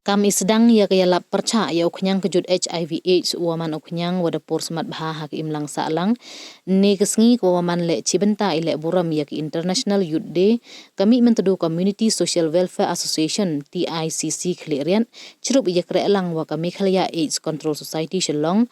Kami sedang ia kaya lap perca ya uknyang kejut HIV AIDS uaman uknyang wada por semat bahah ki imlang salang ni kesngi ko waman le cibenta ile buram ya ki International Youth Day kami mentedu Community Social Welfare Association TICC Klerian cerup ia kerelang wa kami khalia AIDS Control Society Shillong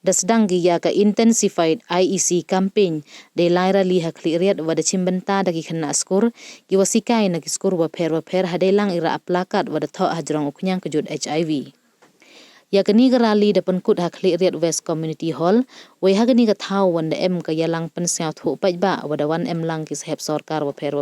dasdang giya ka intensified IEC campaign de laira liha kliriat wada cimbenta dagi kena skor giwasikai na skor wa pher hadelang ira aplakat wada tho hajrong uknyang kejut HIV ya kini gerali depan kut ha kliriat West Community Hall we ha kini ka thau wanda em ka yalang pensiau thu pajba wada wan em lang ki saheb sarkar wa pher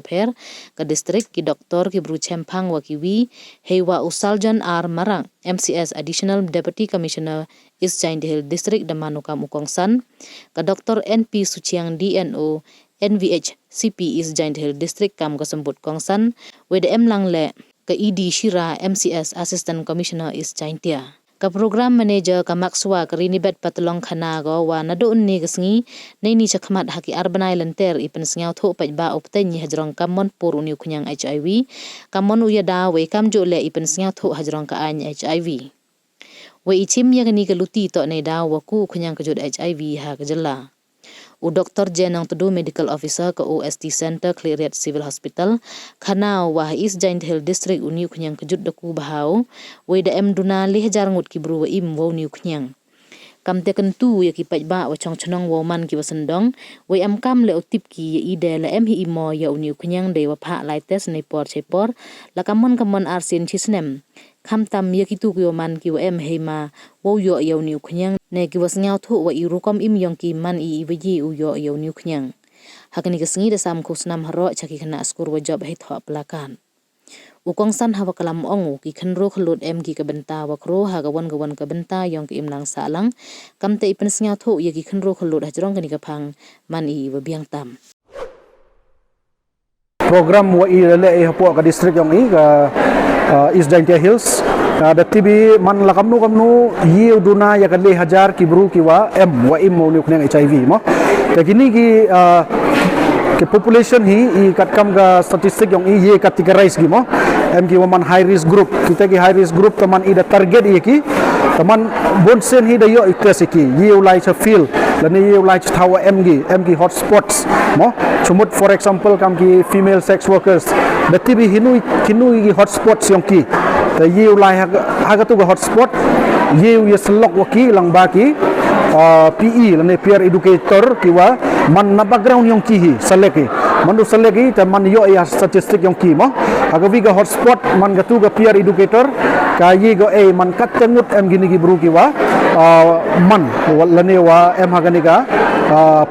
ka distrik ki doktor ki bru chempang wa ki wi hewa usaljan ar marang MCS Additional Deputy Commissioner East Jaiñtia Hills District Damanukam Ukongsan ka Dr. NP Suchiang DNO NVH CP East Jaiñtia Hills District kam kasembut Kongsan WDM lang le ka ED Shira MCS Assistant Commissioner East Jaiñtia ka program manager ka Maxwa ka rinibet patlong khana go wa nadoon ni kasngi nei ni chakmat haki arbanai lenter ipen sngau tho pajba opten ni hajrong kamon pur uni khunyang HIV kamon uya da we kam jo le ipen sngau tho hajrong ka an HIV we ichim ya gani ka luti to nei da wa ku khunyang ka jod HIV ha ka jalla u Dr. Jenang Tudu Medical Officer ka OST Center Kleriat Civil Hospital khana wa East Jaiñtia Hills District uni khunyang ka jud daku bahau we da em Duna 1000 ngut ki bru wa im wo ni khunyang kam te kan tu ya ki pajba wa chong chonong wo man ki wasendong we am kam le otip ki ya ide la em hi imo ya uni khunyang de wa pha lai test nei por chepor la kamon arsin chisnem kham tam ya ki tu ki man ki wa em heima wo yo ya uni khunyang ne ki was ngau thu wa irukom im yong ki man I ji u yo ya uni khunyang hakani ka sngi da sam khusnam haro chaki khana skur wa job he tho plakan ukongsan hawa kalam ongu ki khanro khlot em ki ka benta wa khro ha ga wan ka benta yong ki imlang salang kamte ipen sngau tho ye ki khanro khlot hajrong kani ka phang man I wa biang tam program wa I le hapo ka district yong I ka East Jaiñtia Hills da tibi man la kamnu yiu Duna ya ka 1000 ki bru ki wa em wa im mo ni khnang HIV mo ta kini ki ke population hi I kat kam ga statistic yong I ye categorize gi mo em ki waman high risk group kita ki high risk group taman I da target ye ki taman bonsen hi da yo ites ki ye ulai cha feel lani ye ulai cha thawa em ki hotspots mo chumut for example kam ki female sex workers da tibi hinui ki hotspots yong ki ta ye ulai ha ga tu ga hotspot ye selok wa ki lang ba ki PE lani peer educator ki wa man na background yong ki hi seleki mandu seleki ta man yo ya statistic yong ki mo aga vi ga hotspot man ga tu ga peer educator ka ye go man kat tengut em gini gi bru ki wa man lani wa em ha gani ga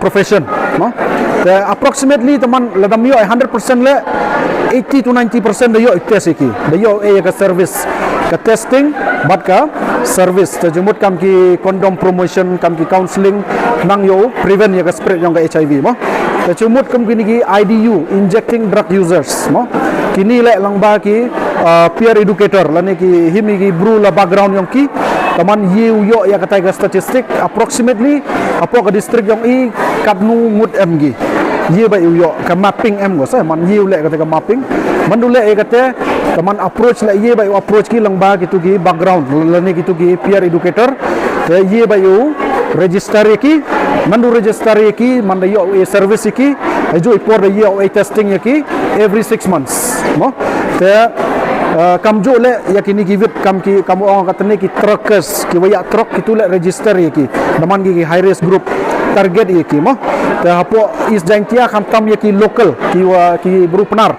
profession mo approximately taman ladam yo 100% le 80 to 90% da yo test ki da yo ga service ka testing bat ka service ta jumut kam ki condom promotion kam ki counseling nang yo prevent ya ka spread yong ka HIV mo ta jumut kam kini ki IDU injecting drug users mo kini le lang ba ki peer educator lani ki himi ki bru la background yong ki taman yiu yo ya ka ga statistic approximately apo ka district yong I kadnu ngut mg ye ba yo ka mapping em go sa man yiu le ka mapping man du le ka te taman approach la ye ba approach ki lang ba ki tu ki background lani ki tu ki peer educator te ye ba yo register ki mandu register ki man da yo service ki jo ipor da yo testing ki every 6 months mo te kam jo le yakini ki vit kam ki kamu orang katne ki truckers ki waya truck ki tu le register ki daman ki high risk group target ki mo te hapo East Jaiñtia kam tam ki local ki bru penar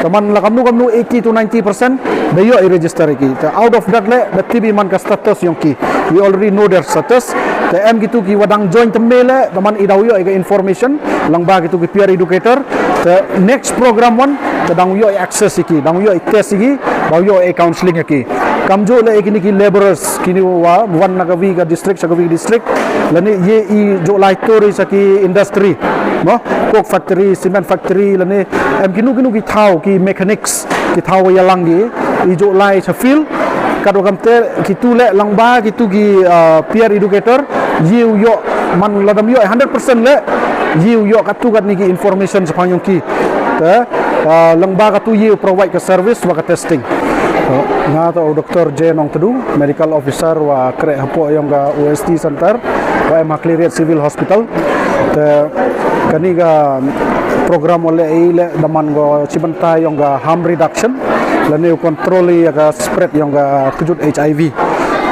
taman la kamnu 80 to 90% da yo register ki te out of that le the tb man ka status yong ki we already know their status te em gitu ki wadang join temele taman idaw yo ga information lang ba gitu ki peer educator the next program one the dang yo access ki dang yo test ki ba yo counseling ki kamjo le kini ki laborers kini wa wan nagawi ga district sagawi district lani ye I jo lai tori saki industry no coke factory cement factory lani em kinu ki thau ki mechanics ki thau ya langi I jo lai sa field kado kamte ki tu le lang ba ki tu ki peer educator yiu yo man ladam yo 100% le yiu yo katu kat ni ki information sa panyong ki te lang ba ka tu yiu provide ka service wa ka testing nga to Dr. J Nong Tedu, medical officer wa krek hapo yang ga OST center wa Makliret Civil Hospital. Te kani ga program oleh ile daman go cibenta yang ga harm reduction lani control ya ga spread yang ga kejut HIV.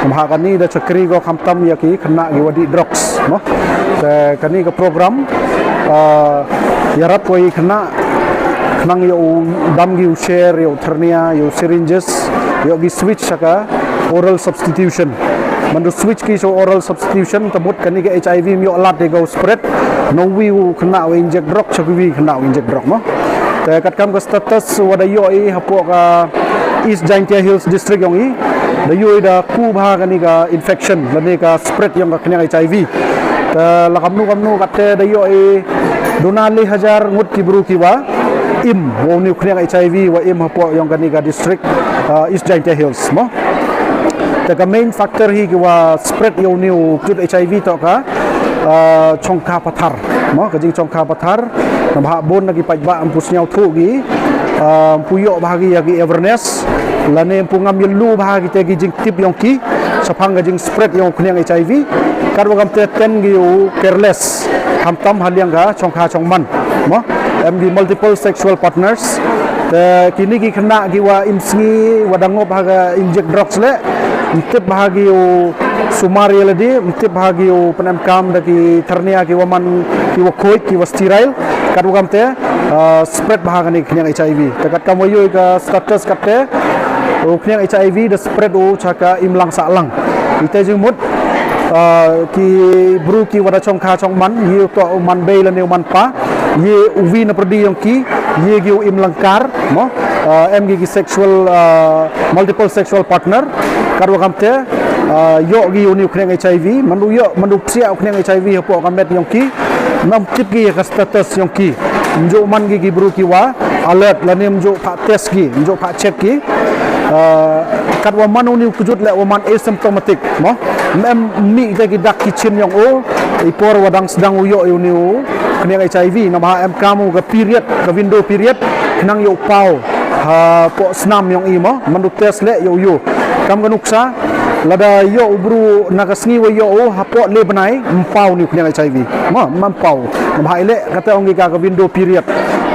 Kani da cakri go kamtam ya ki kena gi wadi drugs no. Te kani ga program yarat koi kena nang yo dam gi share yo hernia yo syringes yo gi switch saka oral substitution mandu switch ki so oral substitution tamut kani ga HIV mi alat de go spread no wi kena we inject drug chakwi kena we inject drug no te kat kam ga status wada yo I hapo ga East Jaiñtia Hills district yong I da yo da ku bha kani ga infection lani ga spread yong ga kena HIV te lakamnu katte da yo I Duna 1000 ngut kibru kiwa im wo ni khreng HIV wa im hapo yang kani ga district East Jaiñtia Hills mo the main factor hi ki wa spread yo ni kut HIV to ka chongka pathar mo ka jing chongka pathar na bha bon lagi pajba ampus nyau thu gi puyo bahagi ya gi awareness lane pungam yelu bahagi te gi jing tip yong ki saphang ga jing spread yong khreng HIV karwagam te ten gi careless ham tam haliang ga chongka chongman mo MD multiple sexual partners kini ki kena ki wa imsngi wadangop haga inject drugs le mtip bahagi u sumari ledi mtip bahagi u penem kam daki ternia ki waman ki wa khoi ki wa sterile kadugam te spread bahaga ni knyang HIV takat kam wayo ka status katte knyang HIV the spread u chaka imlang salang ite jing mut ki bru ki wada chongkha chongman yi to man be la ne man pa ye uvi na prodi yang ki ye gi im langkar mo mg ki sexual multiple sexual partner karwa kamte yo gi uni khreng HIV mandu sia khreng HIV hapo kamet yang ki nam tip gi ka status yang ki njo man gi bru ki wa alert la nem jo pa test gi njo pa check gi kadwa man uni kujut le waman asymptomatic mo mi ta gi dak kitchen yang o ipor wadang sedang uyo uni kena HIV na ba em kamu ga period ga window period nang yo pau ha po snam yang imo mandu test le yo kam ga nuksa lada yo ubru nagasngi wa yo ha po le banai mpau ni kena HIV ma mampau na ba ile kata ongi ga window period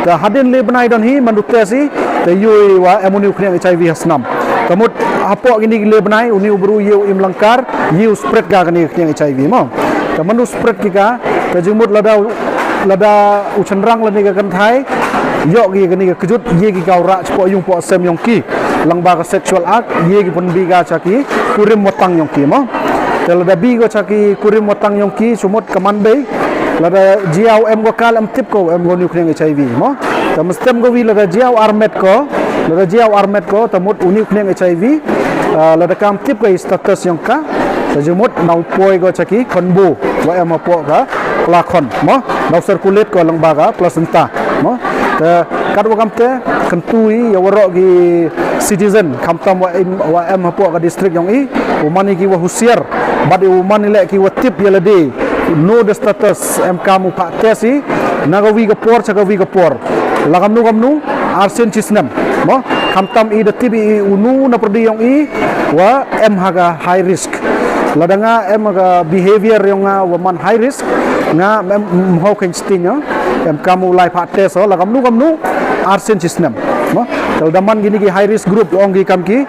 ta hadin le banai don hi mandu test hi te yo wa emuni kena HIV hasnam kamut apo gini le banai uni ubru yo im langkar yo spread ga kena HIV mo ta mandu spread kika ta jumut lada uchanrang lani ga kan thai yo gi gani ga kujut ye gi gaura chpo yung po sem yong ki langba ga sexual act ye gi pun bi ga chaki kurim motang yong ki mo lada bi go chaki kurim motang yong ki sumot kaman be lada jiau em go kal em tip ko em go nu khreng HIV mo tam stem go wi lada jiau armet ko tamut uni khreng HIV lada kam tip ga status yong ka tajumut nau poi go chaki khonbu wa em po ga lakon mo nau circulate ko lang baga placenta mo kadwa kamte kentui ya waro gi citizen kamtam wa em hapo ga district yang I umani ki wa husiar bad umani le ki wa tip ya lede no the status em kamu pa tesi nagawi ga por chagawi ga por lagamnu arsen chisnam mo kamtam I the tip I unu na prodi yang I wa em haga high risk ladanga em ga behavior yang waman high risk nga ho ken stinyo em kamu lai pha test la gamnu arsen system no tel daman gini ki high risk group ongi kam ki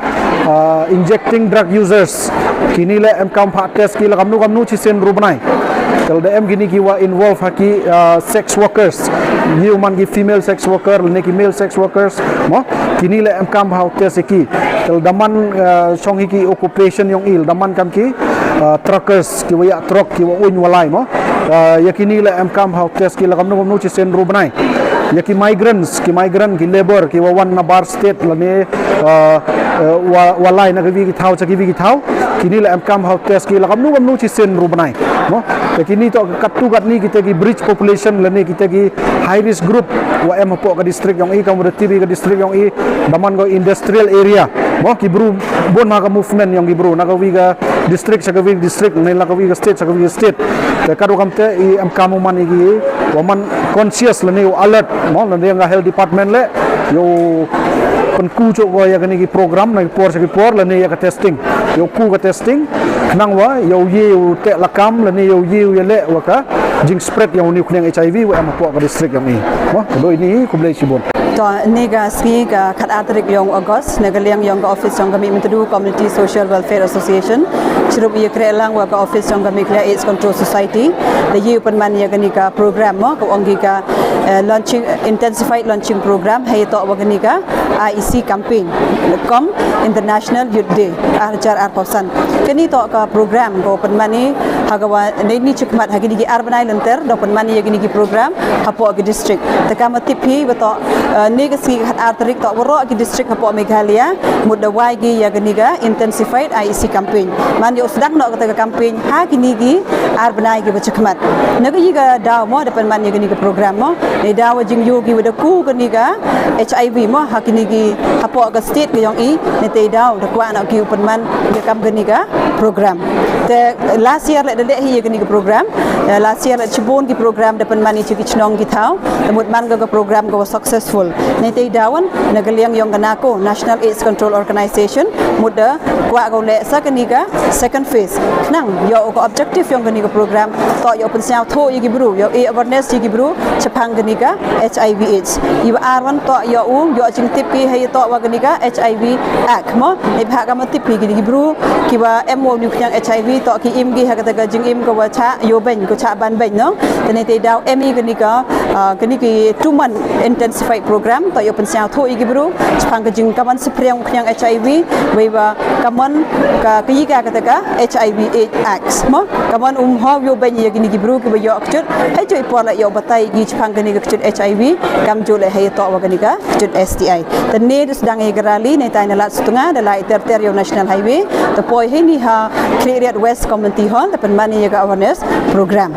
injecting drug users kini le em kam pha test ki la gamnu chisen rubnai tel da em gini ki wa involve haki sex workers human ki female sex worker ne ki male sex workers no kini le em kam pha test ki tel daman song ki occupation yong il daman kam ki truckers ki wa truck ki wa un walai mo yakini la em kam how test ki la gamnu chisen rubnai yaki migrant ki labor ki wa wan na bar state la ne walai na gi thau chaki gi thau kini la em kam how test ki la gamnu chisen rubnai no yakini to katu gat ni kita gi bridge population la ne kita gi high risk group wa em po ka district yang I kam tibi ka district yang I daman go industrial area mo ki bru bon ma ka movement yang gi bru na ka wi ga district sa ka wi district ne la ka wi ga state sa ka wi state แต่กระดูกำเตอีอัมกามุมันอีกีว่ามัน conscious และนี่ alert มั้งแล้วเนี่ยงา health department เลยอยู่เป็นกู้จุกว่าอย่างนี้program ในปอร์สกิปอร์แล้วนี่ก็ testing อยู่กู้ก็ testing นั่งว่าอยู่ยี่อยู่เตะละกำแล้วนี่อยู่ยี่อยู่เละว่าก็จิง spread อย่างนี้คุณยัง HIV ว่ามาพวกกับ district อย่างนี้มั้งโดยนี้คุณเลยชิบุนตอนนี้ก็สกีก็ขัดอัตริกยองออกัสในก็เลี้ยงยองก็ออฟฟิศยองก็มีมันจะดู Community Social Welfare Association ชรุปยีเครลังว่าก็ออฟฟิศยองก็มีเคลียร์ AIDS Control Society และยูเป็นมันยังกันนี่ก็โปรแกรมมั้งก็องค์กีก็ launching intensified launching program ให้ต่อว่ากันนี่ก็ IEC campaign com International Youth Day อาจารย์อาร์พอสันกันนี่ต่อก็โปรแกรมก็เป็นมันนี่หากว่าในนี้ชุกมัดหากนี่ก็ urban island ดอกเป็นมันนี่ยังกันนี่ก็โปรแกรมฮับพอกับ district แต่การมาติดพี่ว่าต่อนี่ก็สิ่งขัดอัตริกต่อวรกิ district ฮับพอเมฆาลยามุดดาวายกียังกันนี่ก็ intensified IEC campaign มันอยู่sedang nak kata campaign ha kini gi arbanai gi bachakmat naga yiga daw mo depan man yiga ni ga program mo ni daw jing yogi wada ku kini ga HIV mo ha kini gi hapo ga state ga yong i ni te daw da kwa na gi upan man ga kam ga ni ga program te last year le de hi yiga ni ga program last year le chibon gi program depan man ni chi chnong gi thau mut man ga program ga successful ni te dawan naga liang yong ga nako National AIDS Control Organization muda kwa ga le sa kini ga second phase nang yo ko objective yang gani ko program to yo pensiau tho yigi bru yo awareness yigi bru chapang gani ka HIV AIDS iba arwan to yo yo jing tip ki hay to wa gani ka HIV act mo ni bha ka ma tip ki gani bru ki ba mo ni kyang HIV to ki im gi ha ka ta jing im ko wa cha yo ben ko cha ban ben no tani te daw mi gani ka gani ki 2 month intensified program to yo pensiau tho yigi bru chapang ka jing ka man spreang kyang HIV we ba kaman ka ki ga ka ta HIV AIDS mo kaman ho yo ben ye gini gibru ki yo akchut hai joi por la yo batai gi chpang gani ga akchut HIV kam jo le hai to wa gani ga akchut STI dan ne sedang e garali ne tai na lat setengah dalai ter yo national highway to poi he ni ha clear west community hall tapan mani ye ga awareness program